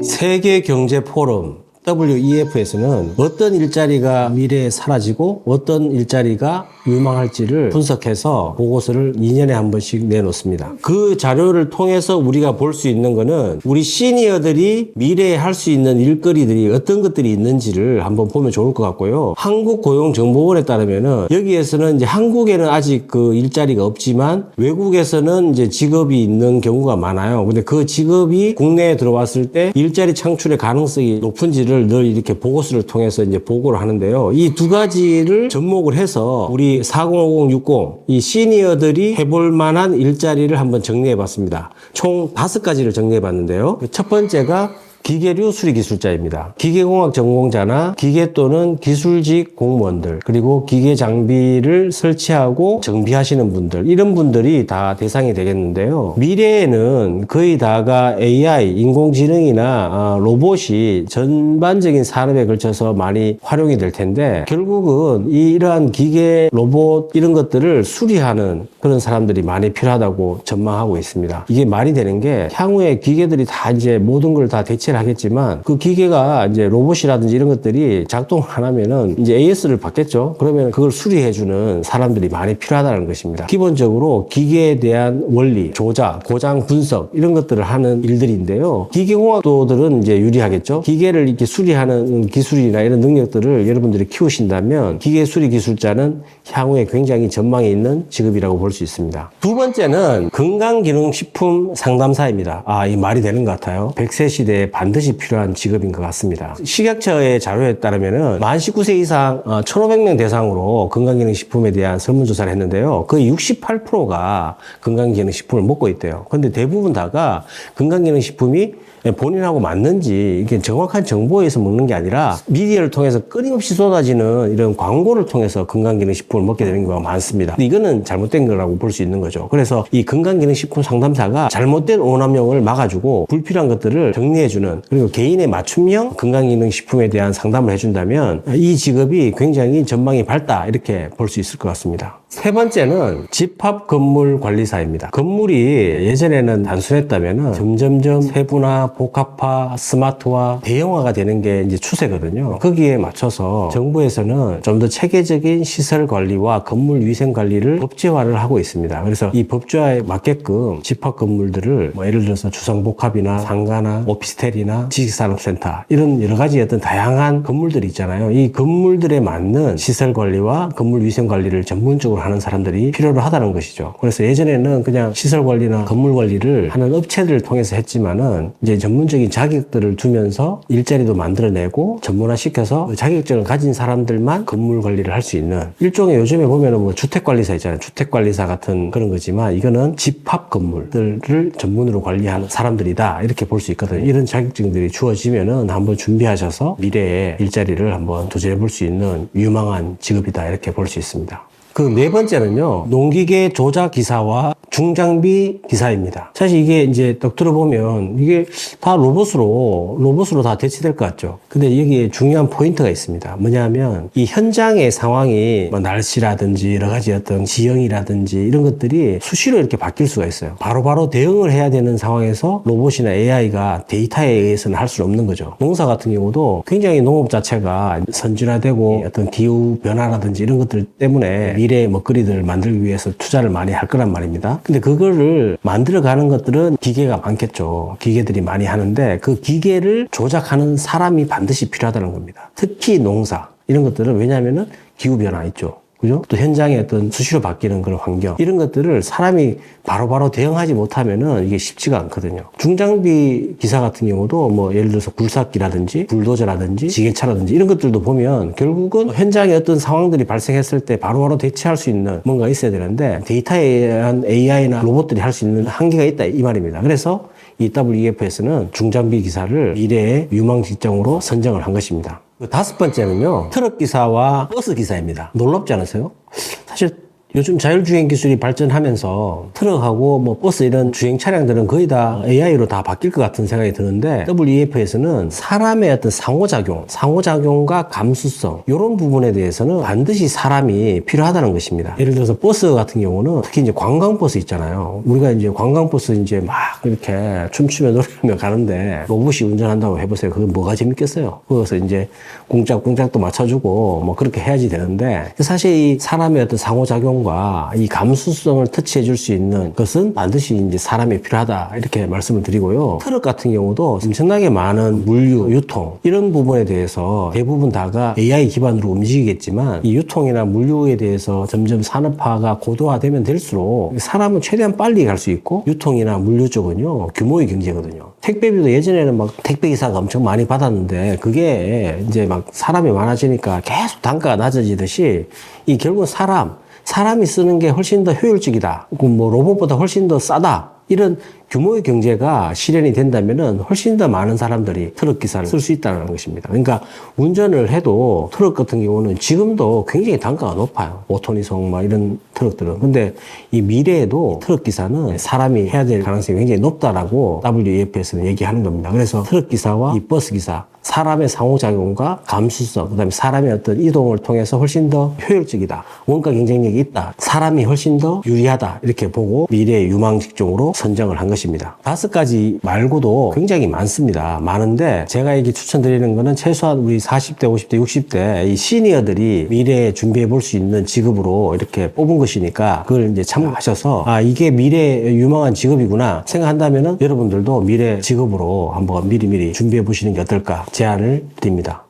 세계경제포럼 WEF에서는 어떤 일자리가 미래에 사라지고 어떤 일자리가 유망할지를 분석해서 보고서를 2년에 한 번씩 내놓습니다. 그 자료를 통해서 우리가 볼 수 있는 거는 우리 시니어들이 미래에 할 수 있는 일거리들이 어떤 것들이 있는지를 한번 보면 좋을 것 같고요. 한국고용정보원에 따르면은 여기에서는 이제 한국에는 아직 그 일자리가 없지만 외국에서는 이제 직업이 있는 경우가 많아요. 근데 그 직업이 국내에 들어왔을 때 일자리 창출의 가능성이 높은지를 늘 이렇게 보고서를 통해서 이제 보고를 하는데요. 이 두 가지를 접목을 해서 우리 405060 이 시니어들이 해볼 만한 일자리를 한번 정리해 봤습니다. 총 5가지를 정리해 봤는데요. 첫 번째가 기계류 수리기술자입니다. 기계공학 전공자나 기계 또는 기술직 공무원들, 그리고 기계 장비를 설치하고 정비하시는 분들, 이런 분들이 다 대상이 되겠는데요. 미래에는 거의 다가 AI, 인공지능이나 로봇이 전반적인 산업에 걸쳐서 많이 활용이 될 텐데, 결국은 이러한 기계, 로봇 이런 것들을 수리하는 그런 사람들이 많이 필요하다고 전망하고 있습니다. 이게 말이 되는 게 향후에 기계들이 다 이제 모든 걸 다 대체를 하겠지만 그 기계가 이제 로봇이라든지 이런 것들이 작동을 안 하면은 이제 AS를 받겠죠. 그러면 그걸 수리해주는 사람들이 많이 필요하다는 것입니다. 기본적으로 기계에 대한 원리, 조작, 고장 분석 이런 것들을 하는 일들인데요. 기계공학도들은 이제 유리하겠죠. 기계를 이렇게 수리하는 기술이나 이런 능력들을 여러분들이 키우신다면 기계 수리 기술자는 향후에 굉장히 전망이 있는 직업이라고 볼 수 있습니다. 두 번째는 건강기능식품 상담사입니다. 이 말이 되는 것 같아요. 100세 시대에 반드시 필요한 직업인 것 같습니다. 식약처의 자료에 따르면은 만 19세 이상 1,500명 대상으로 건강기능식품에 대한 설문조사를 했는데요. 거의 68%가 건강기능식품을 먹고 있대요. 그런데 대부분 다가 건강기능식품이 본인하고 맞는지 이게 정확한 정보에 의해서 먹는 게 아니라 미디어를 통해서 끊임없이 쏟아지는 이런 광고를 통해서 건강기능식품을 먹게 되는 경우가 많습니다. 근데 이거는 잘못된 거라고 볼 수 있는 거죠. 그래서 이 건강기능식품 상담사가 잘못된 오남용을 막아주고 불필요한 것들을 정리해주는, 그리고 개인의 맞춤형 건강기능식품에 대한 상담을 해준다면 이 직업이 굉장히 전망이 밝다 이렇게 볼 수 있을 것 같습니다. 세 번째는 집합건물관리사입니다. 건물이 예전에는 단순했다면 점점점 세분화, 복합화, 스마트화, 대형화가 되는 게 이제 추세거든요. 거기에 맞춰서 정부에서는 좀 더 체계적인 시설 관리와 건물 위생 관리를 법제화를 하고 있습니다. 그래서 이 법제화에 맞게끔 집합 건물들을 예를 들어서 주상복합이나 상가나 오피스텔이나 지식산업센터 이런 여러 가지 어떤 다양한 건물들이 있잖아요. 이 건물들에 맞는 시설 관리와 건물 위생 관리를 전문적으로 하는 사람들이 필요로 하다는 것이죠. 그래서 예전에는 그냥 시설 관리나 건물 관리를 하는 업체들을 통해서 했지만은 이제 전문적인 자격들을 두면서 일자리도 만들어내고 전문화시켜서 자격증을 가진 사람들만 건물 관리를 할 수 있는 일종의, 요즘에 보면은 뭐 주택관리사 있잖아요. 주택관리사 같은 그런 거지만 이거는 집합 건물들을 전문으로 관리하는 사람들이다 이렇게 볼 수 있거든요. 이런 자격증들이 주어지면은 한번 준비하셔서 미래의 일자리를 한번 도전해 볼 수 있는 유망한 직업이다 이렇게 볼 수 있습니다. 그 네 번째는요, 농기계 조작 기사와 중장비 기사입니다. 사실 이게 이제 딱 들어보면 이게 다 로봇으로 다 대체될 것 같죠. 근데 여기에 중요한 포인트가 있습니다. 뭐냐면 이 현장의 상황이 뭐 날씨라든지 여러 가지 어떤 지형이라든지 이런 것들이 수시로 이렇게 바뀔 수가 있어요. 바로바로 대응을 해야 되는 상황에서 로봇이나 AI가 데이터에 의해서는 할 수 없는 거죠. 농사 같은 경우도 굉장히 농업 자체가 선진화되고 어떤 기후 변화라든지 이런 것들 때문에 미래의 먹거리들을 만들기 위해서 투자를 많이 할 거란 말입니다. 근데 그거를 만들어가는 것들은 기계가 많겠죠. 기계들이 많이 하는데 그 기계를 조작하는 사람이 반드시 필요하다는 겁니다. 특히 농사 이런 것들은, 왜냐하면은 기후변화 있죠. 그죠? 또 현장에 어떤 수시로 바뀌는 그런 환경, 이런 것들을 사람이 바로바로 대응하지 못하면은 이게 쉽지가 않거든요. 중장비 기사 같은 경우도 뭐 예를 들어서 굴삭기라든지 불도저라든지 지게차라든지 이런 것들도 보면 결국은 현장에 어떤 상황들이 발생했을 때 바로바로 대처할 수 있는 뭔가 있어야 되는데 데이터에 의한 AI나 로봇들이 할 수 있는 한계가 있다 이 말입니다. 그래서 이 WEF에서는 중장비 기사를 미래의 유망 직종으로 선정을 한 것입니다. 다섯 번째는요, 트럭 기사와 버스 기사입니다. 놀랍지 않으세요? 사실 요즘 자율주행 기술이 발전하면서 트럭하고 뭐 버스 이런 주행 차량들은 거의 다 AI로 다 바뀔 것 같은 생각이 드는데 WEF에서는 사람의 어떤 상호작용과 감수성 이런 부분에 대해서는 반드시 사람이 필요하다는 것입니다. 예를 들어서 버스 같은 경우는 특히 이제 관광버스 있잖아요. 우리가 이제 관광버스 이제 막 이렇게 춤추며 노래하며 가는데 로봇이 운전한다고 해보세요. 그게 뭐가 재밌겠어요? 거기서 이제 공짝공짝도 맞춰주고 뭐 그렇게 해야지 되는데 사실 이 사람의 어떤 상호작용과 이 감수성을 터치해 줄 수 있는 것은 반드시 이제 사람이 필요하다 이렇게 말씀을 드리고요. 트럭 같은 경우도 엄청나게 많은 물류, 유통 이런 부분에 대해서 대부분 다가 AI 기반으로 움직이겠지만 이 유통이나 물류에 대해서 점점 산업화가 고도화되면 될수록 사람은 최대한 빨리 갈 수 있고 유통이나 물류 쪽은요 규모의 경제거든요. 택배비도 예전에는 막 택배기사가 엄청 많이 받았는데 그게 이제 막 사람이 많아지니까 계속 단가가 낮아지듯이 이 결국은 사람이 쓰는 게 훨씬 더 효율적이다. 뭐 로봇보다 훨씬 더 싸다. 이런 규모의 경제가 실현이 된다면은 훨씬 더 많은 사람들이 트럭 기사를 쓸 수 있다는 것입니다. 그러니까 운전을 해도 트럭 같은 경우는 지금도 굉장히 단가가 높아요. 5톤 이상 막 이런 트럭들은. 근데 이 미래에도 트럭 기사는 사람이 해야 될 가능성이 굉장히 높다라고 WEF에서는 얘기하는 겁니다. 그래서 트럭 기사와 이 버스 기사, 사람의 상호작용과 감수성, 그다음에 사람의 어떤 이동을 통해서 훨씬 더 효율적이다. 원가 경쟁력이 있다. 사람이 훨씬 더 유리하다. 이렇게 보고 미래의 유망 직종으로 선정을 한 것입니다. 5가지 말고도 굉장히 많습니다. 많은데 제가 이게 추천드리는 거는 최소한 우리 40대, 50대, 60대 이 시니어들이 미래에 준비해 볼 수 있는 직업으로 이렇게 뽑은 것이니까 그걸 이제 참고하셔서 이게 미래의 유망한 직업이구나 생각한다면은 여러분들도 미래 직업으로 한번 미리미리 준비해 보시는 게 어떨까 제안을 드립니다.